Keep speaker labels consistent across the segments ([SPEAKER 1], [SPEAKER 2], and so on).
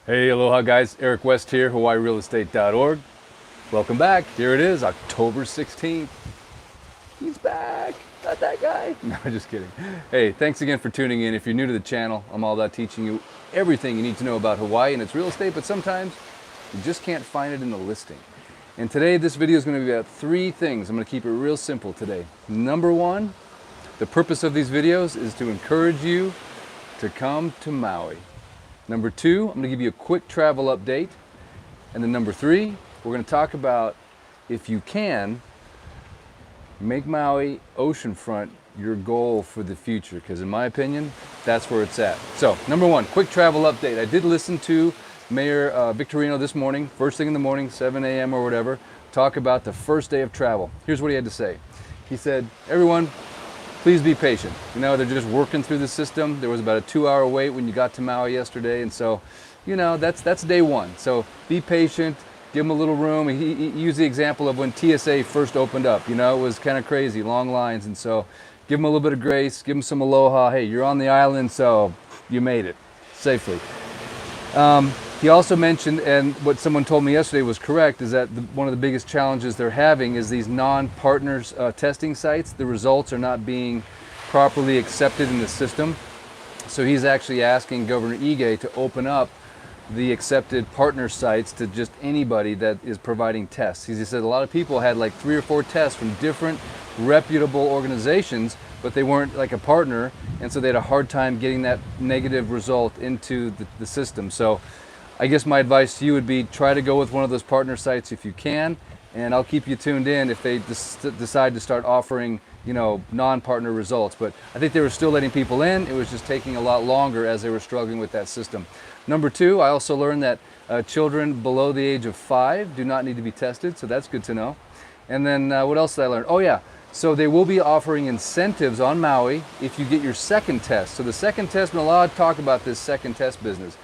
[SPEAKER 1] Hey, aloha guys, Eric West here, HawaiiRealEstate.org. Welcome back. Here it is, October 16th. He's back, not that guy. No, just kidding. Hey, thanks again for tuning in. If you're new to the channel, I'm all about teaching you everything you need to know about Hawaii and its real estate, but sometimes you just can't find it in the listing. And today, this video is going to be about three things. I'm going to keep it real simple today. Number one, the purpose of these videos is to encourage you to come to Maui. Number two, I'm going to give you a quick travel update. And then number three, we're going to talk about, if you can, make Maui oceanfront your goal for the future, because in my opinion, that's where it's at. So, number one, quick travel update. I did listen to Mayor Victorino this morning, first thing in the morning, 7 a.m. or whatever, talk about the first day of travel. Here's what he had to say. He said, everyone, please be patient. You know, they're just working through the system. There was about a 2-hour wait when you got to Maui yesterday, and so, you know, that's day one. So be patient, give them a little room. He used the example of when TSA first opened up. You know, it was kind of crazy, long lines, and so give them a little bit of grace, give them some aloha. Hey, you're on the island, so you made it safely. He also mentioned, and what someone told me yesterday was correct, is that one of the biggest challenges they're having is these non-partners testing sites. The results are not being properly accepted in the system. So he's actually asking Governor Ige to open up the accepted partner sites to just anybody that is providing tests. He said a lot of people had like 3 or 4 tests from different reputable organizations, but they weren't like a partner, and so they had a hard time getting that negative result into the system. So I guess my advice to you would be try to go with one of those partner sites if you can, and I'll keep you tuned in if they decide to start offering, you know, non-partner results. But I think they were still letting people in. It was just taking a lot longer as they were struggling with that system. Number two, I also learned that children below the age of 5 do not need to be tested, so that's good to know. And then what else did I learn? Oh yeah, so they will be offering incentives on Maui if you get your second test. So the second test, and a lot of talk about this second test business.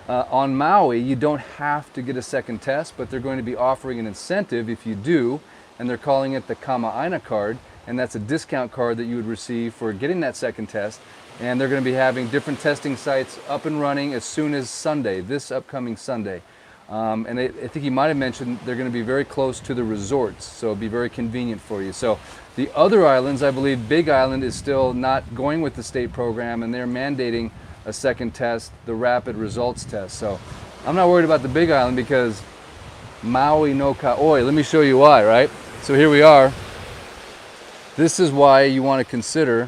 [SPEAKER 1] On Maui, you don't have to get a second test, but they're going to be offering an incentive if you do, and they're calling it the Kama'aina card, and that's a discount card that you would receive for getting that second test. And they're going to be having different testing sites up and running as soon as Sunday, this upcoming Sunday. And I think he might have mentioned they're going to be very close to the resorts, so it'll be very convenient for you. So the other islands, I believe Big Island is still not going with the state program, and they're mandating a second test, the rapid results test. So I'm not worried about the Big Island because Maui no Ka'oi. Let me show you why, right? So here we are. This is why you want to consider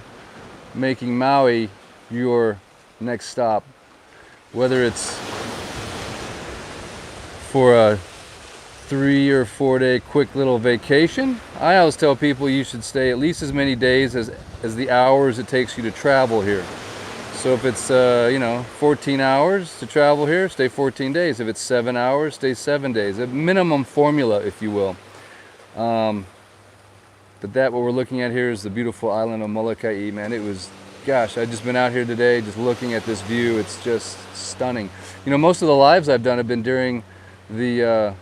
[SPEAKER 1] making Maui your next stop, whether it's for a 3 or 4 day quick little vacation. I always tell people you should stay at least as many days as the hours it takes you to travel here. So if it's, you know, 14 hours to travel here, stay 14 days. If it's 7 hours, stay 7 days. A minimum formula, if you will. But what we're looking at here is the beautiful island of Molokai, man. It was, gosh, I've just been out here today just looking at this view. It's just stunning. You know, most of the lives I've done have been during the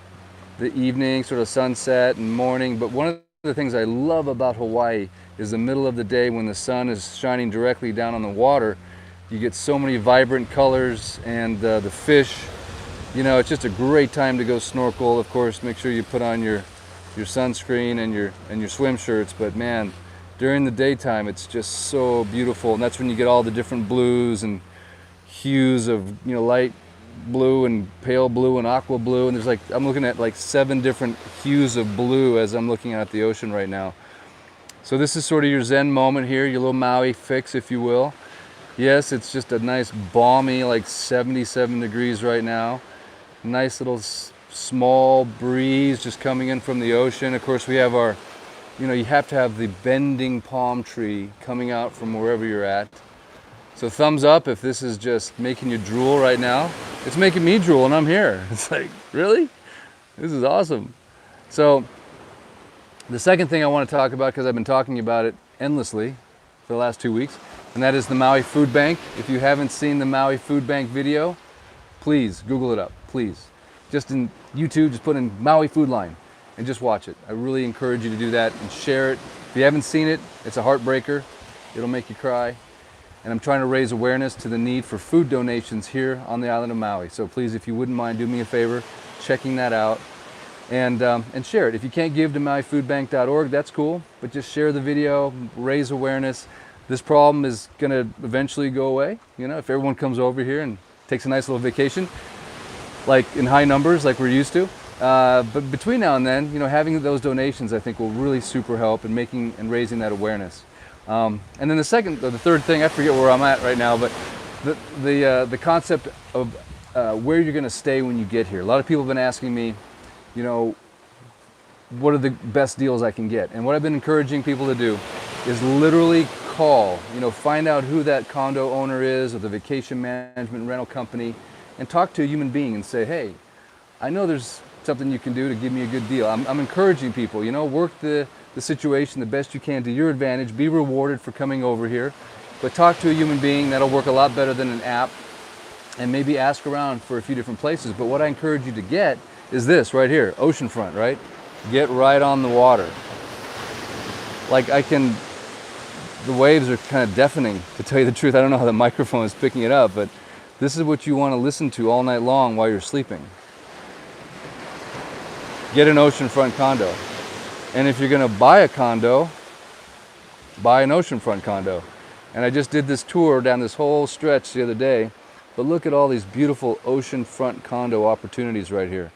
[SPEAKER 1] evening, sort of sunset and morning. But one of the things I love about Hawaii is the middle of the day when the sun is shining directly down on the water. You get so many vibrant colors, and the fish, you know, it's just a great time to go snorkel. Of course, make sure you put on your sunscreen and your swim shirts, but man, during the daytime it's just so beautiful, and that's when you get all the different blues and hues of, you know, light blue and pale blue and aqua blue, and there's like, I'm looking at like 7 different hues of blue as I'm looking at the ocean right now. So this is sort of your Zen moment here, your little Maui fix, if you will. Yes, it's just a nice balmy, like 77 degrees right now. Nice little small breeze just coming in from the ocean. Of course, we have our, you know, you have to have the bending palm tree coming out from wherever you're at. So thumbs up if this is just making you drool right now. It's making me drool, and I'm here. It's like, really? This is awesome. So the second thing I want to talk about, because I've been talking about it endlessly for the last 2 weeks, and that is the Maui Food Bank. If you haven't seen the Maui Food Bank video, please Google it up, please. Just in YouTube, just put in Maui Food Line and just watch it. I really encourage you to do that and share it. If you haven't seen it, it's a heartbreaker. It'll make you cry. and I'm trying to raise awareness to the need for food donations here on the island of Maui. So please, if you wouldn't mind, do me a favor, checking that out, and share it. If you can't give to mauifoodbank.org, that's cool, but just share the video, raise awareness. This problem is going to eventually go away. You know, if everyone comes over here and takes a nice little vacation, like in high numbers, like we're used to. But between now and then, you know, having those donations, I think, will really super help in making and raising that awareness. And then the third thing, I forget where I'm at right now, but the concept of where you're going to stay when you get here. A lot of people have been asking me, you know, what are the best deals I can get? And what I've been encouraging people to do is literally call, you know, find out who that condo owner is or the vacation management rental company, and talk to a human being and say, hey, I know there's something you can do to give me a good deal. I'm encouraging people, you know, work the situation the best you can to your advantage, be rewarded for coming over here, but talk to a human being. That'll work a lot better than an app, and maybe ask around for a few different places. But what I encourage you to get is this right here, oceanfront, right? Get right on the water. Like the waves are kind of deafening, to tell you the truth. I don't know how the microphone is picking it up, but this is what you want to listen to all night long while you're sleeping. Get an oceanfront condo. And if you're going to buy a condo, buy an oceanfront condo. And I just did this tour down this whole stretch the other day, but look at all these beautiful oceanfront condo opportunities right here.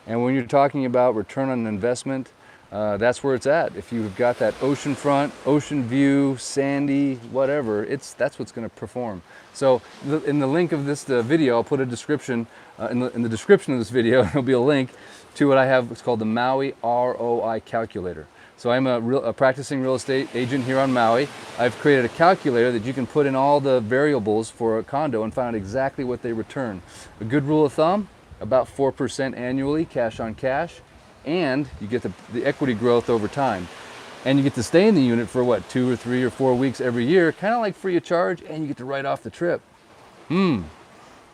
[SPEAKER 1] And when you're talking about return on investment, that's where it's at. If you've got that oceanfront, ocean view, sandy, whatever, that's what's going to perform. So in the link of this video, I'll put a description, in the description of this video, there'll be a link to what I have. It's called the Maui ROI calculator. So I'm a practicing real estate agent here on Maui. I've created a calculator that you can put in all the variables for a condo and find out exactly what they return. A good rule of thumb, about 4% annually, cash on cash, and you get the equity growth over time. And you get to stay in the unit for what, 2 or 3 or 4 weeks every year, kind of like free of charge, and you get to write off the trip.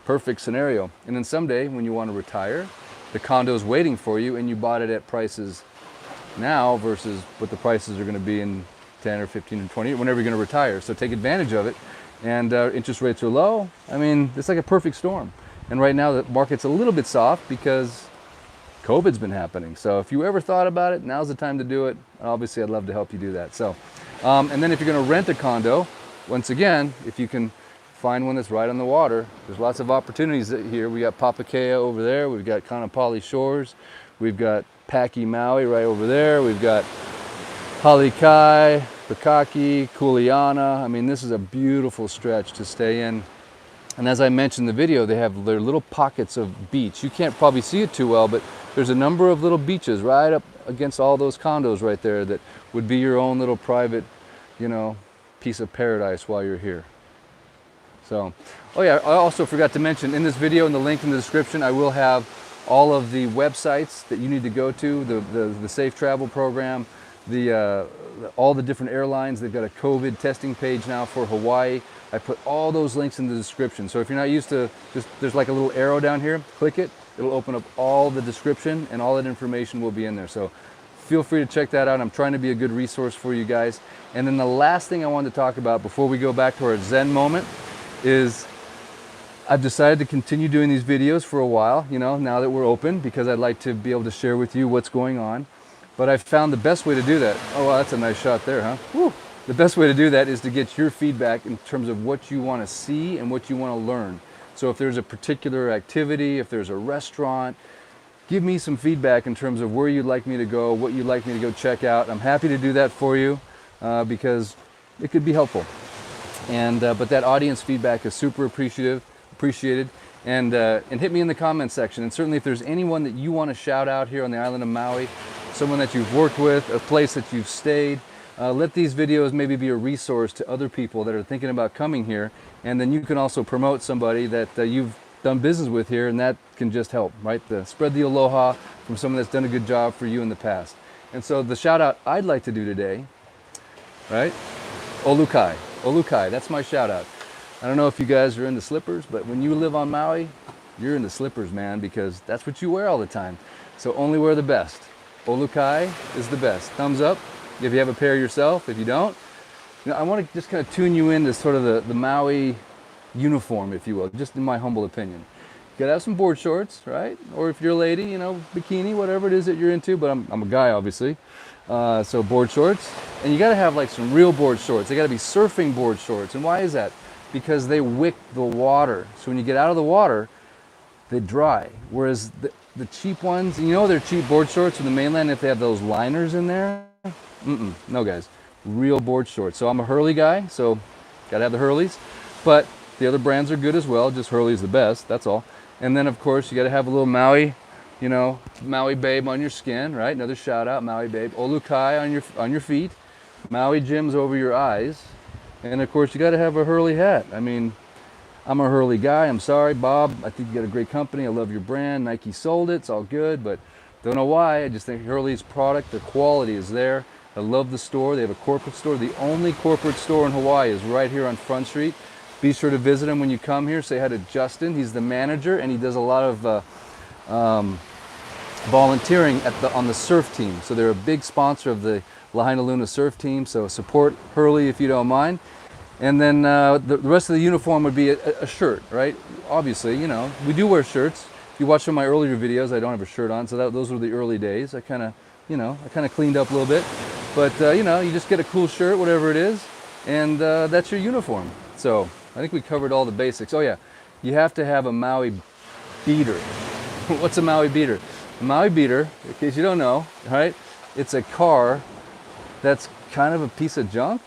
[SPEAKER 1] Perfect scenario. And then someday when you want to retire, the condo's waiting for you, and you bought it at prices now versus what the prices are going to be in 10 or 15 or 20, whenever you're going to retire. So take advantage of it. And interest rates are low. I mean, it's like a perfect storm. And right now the market's a little bit soft because COVID's been happening. So if you ever thought about it, now's the time to do it. Obviously, I'd love to help you do that. So, and then if you're going to rent a condo, once again, if you can find one that's right on the water, there's lots of opportunities here. We got Papakea over there. We've got Kanapali Shores. We've got Paki Maui right over there. We've got Halikai, Pikaki, Kuleana. I mean, this is a beautiful stretch to stay in. And as I mentioned in the video, they have their little pockets of beach. You can't probably see it too well, but there's a number of little beaches right up against all those condos right there that would be your own little private, you know, piece of paradise while you're here. So, oh yeah, I also forgot to mention in this video, in the link in the description, I will have all of the websites that you need to go to, the Safe Travel program, all the different airlines. They've got a COVID testing page now for Hawaii. I put all those links in the description. So if you're not used to, there's like a little arrow down here, click it. It'll open up all the description, and all that information will be in there. So feel free to check that out. I'm trying to be a good resource for you guys. And then the last thing I wanted to talk about before we go back to our Zen moment is I've decided to continue doing these videos for a while, you know, now that we're open, because I'd like to be able to share with you what's going on. But I've found the best way to do that. Oh, wow, that's a nice shot there, huh? Woo. The best way to do that is to get your feedback in terms of what you want to see and what you want to learn. So if there's a particular activity, if there's a restaurant, give me some feedback in terms of where you'd like me to go, what you'd like me to go check out. I'm happy to do that for you because it could be helpful. And but that audience feedback is super appreciated. And hit me in the comments section. And certainly if there's anyone that you want to shout out here on the island of Maui, someone that you've worked with, a place that you've stayed, let these videos maybe be a resource to other people that are thinking about coming here. And then you can also promote somebody that you've done business with here, and that can just help, right? Spread the aloha from someone that's done a good job for you in the past. And so the shout out I'd like to do today, right? Olukai. Olukai, that's my shout out. I don't know if you guys are into slippers, but when you live on Maui, you're into slippers, man, because that's what you wear all the time. So only wear the best. Olukai is the best. Thumbs up if you have a pair yourself. If you don't, I want to just kind of tune you into sort of the Maui uniform, if you will, just in my humble opinion. You gotta have some board shorts, right? Or if you're a lady, bikini, whatever it is that you're into, but I'm a guy, obviously. So board shorts. And you gotta have like some real board shorts. They gotta be surfing board shorts. And why is that? Because they wick the water. So when you get out of the water, they dry. Whereas the cheap ones, they're cheap board shorts from the mainland if they have those liners in there. No, guys. Real board shorts. So I'm a Hurley guy, so gotta have the Hurleys. But the other brands are good as well. Just Hurley's the best, that's all. And then, of course, you gotta have a little Maui, Maui Babe on your skin, right? Another shout out, Maui Babe. Olukai on your feet. Maui Jims over your eyes. And, of course, you gotta have a Hurley hat. I mean, I'm a Hurley guy. I'm sorry, Bob. I think you got a great company. I love your brand. Nike sold it. It's all good, but don't know why. I just think Hurley's product, the quality is there. I love the store. They have a corporate store. The only corporate store in Hawaii is right here on Front Street. Be sure to visit him when you come here. Say hi to Justin. He's the manager, and he does a lot of volunteering on the surf team. So they're a big sponsor of the Lahaina Luna surf team. So support Hurley if you don't mind. And then the rest of the uniform would be a shirt, right? Obviously, we do wear shirts. If you watch some of my earlier videos, I don't have a shirt on, so those were the early days. I kind of cleaned up a little bit. But, you just get a cool shirt, whatever it is, and that's your uniform. So I think we covered all the basics. Oh, yeah, you have to have a Maui beater. What's a Maui beater? A Maui beater, in case you don't know, right? It's a car that's kind of a piece of junk,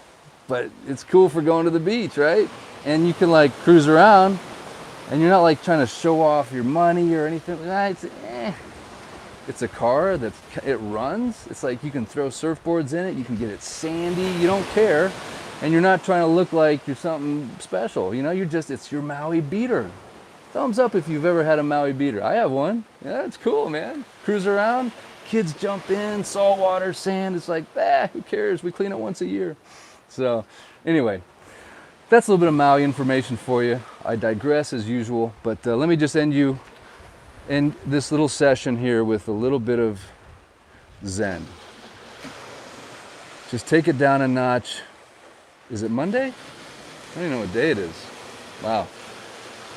[SPEAKER 1] but it's cool for going to the beach, right? And you can like cruise around, and you're not like trying to show off your money or anything. It's a car it runs. It's like you can throw surfboards in it. You can get it sandy. You don't care, and you're not trying to look like you're something special. It's your Maui beater. Thumbs up if you've ever had a Maui beater. I have one. Yeah, it's cool, man. Cruise around, kids jump in, saltwater, sand. It's like, who cares? We clean it once a year. So, anyway, that's a little bit of Maui information for you. I digress as usual, but let me just end this little session here with a little bit of Zen. Just take it down a notch. Is it Monday? I don't even know what day it is. Wow.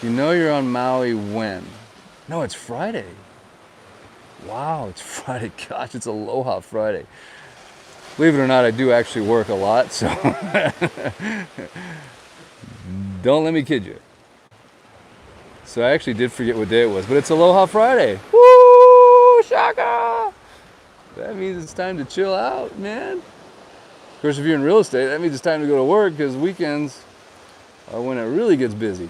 [SPEAKER 1] You're on Maui when? No, it's Friday. Wow, it's Friday. Gosh, it's Aloha Friday. Believe it or not, I do actually work a lot, so don't let me kid you. So I actually did forget what day it was, but it's Aloha Friday. Woo! Shaka! That means it's time to chill out, man. Of course, if you're in real estate, that means it's time to go to work because weekends are when it really gets busy.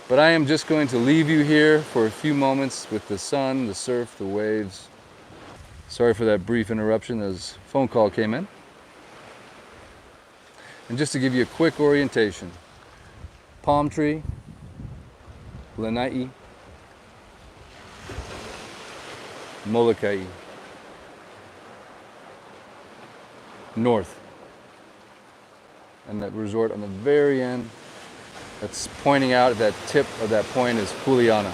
[SPEAKER 1] But I am just going to leave you here for a few moments with the sun, the surf, the waves. Sorry for that brief interruption as a phone call came in. And just to give you a quick orientation, palm tree, lanai, Molokai, north. And that resort on the very end that's pointing out at that tip of that point is Kuleana.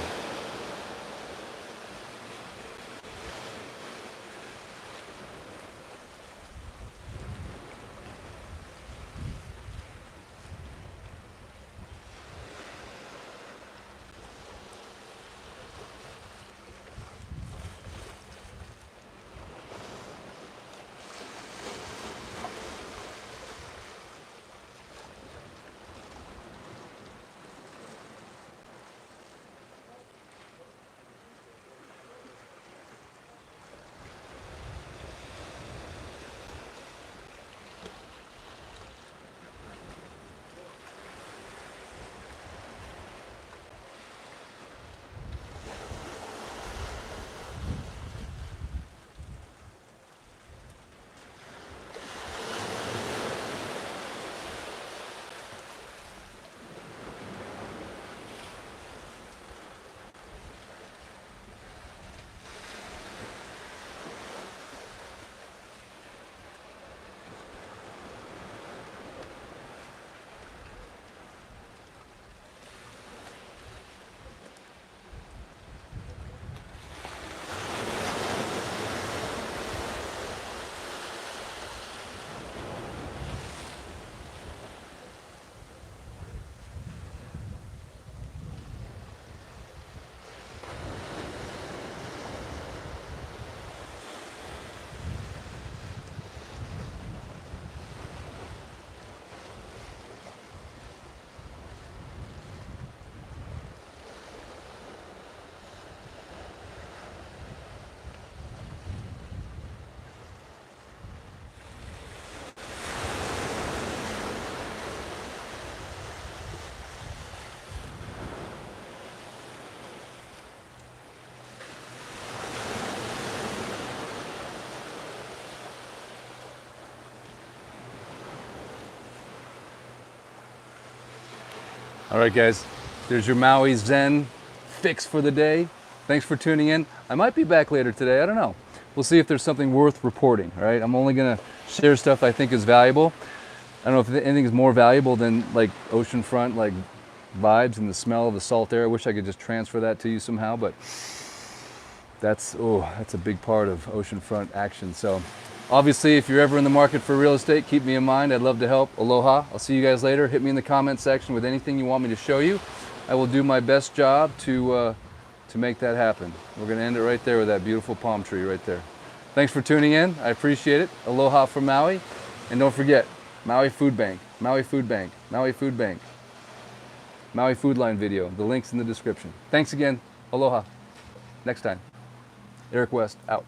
[SPEAKER 1] All right, guys, there's your Maui Zen fix for the day. Thanks for tuning in. I might be back later today. I don't know. We'll see if there's something worth reporting, all right? I'm only going to share stuff I think is valuable. I don't know if anything is more valuable than like oceanfront, like vibes and the smell of the salt air. I wish I could just transfer that to you somehow, but that's a big part of oceanfront action. So obviously, if you're ever in the market for real estate, keep me in mind. I'd love to help. Aloha. I'll see you guys later. Hit me in the comment section with anything you want me to show you. I will do my best job to make that happen. We're going to end it right there with that beautiful palm tree right there. Thanks for tuning in. I appreciate it. Aloha from Maui. And don't forget, Maui Food Bank, Maui Food Bank, Maui Food Bank, Maui Food Line video. The link's in the description. Thanks again. Aloha. Next time. Eric West, out.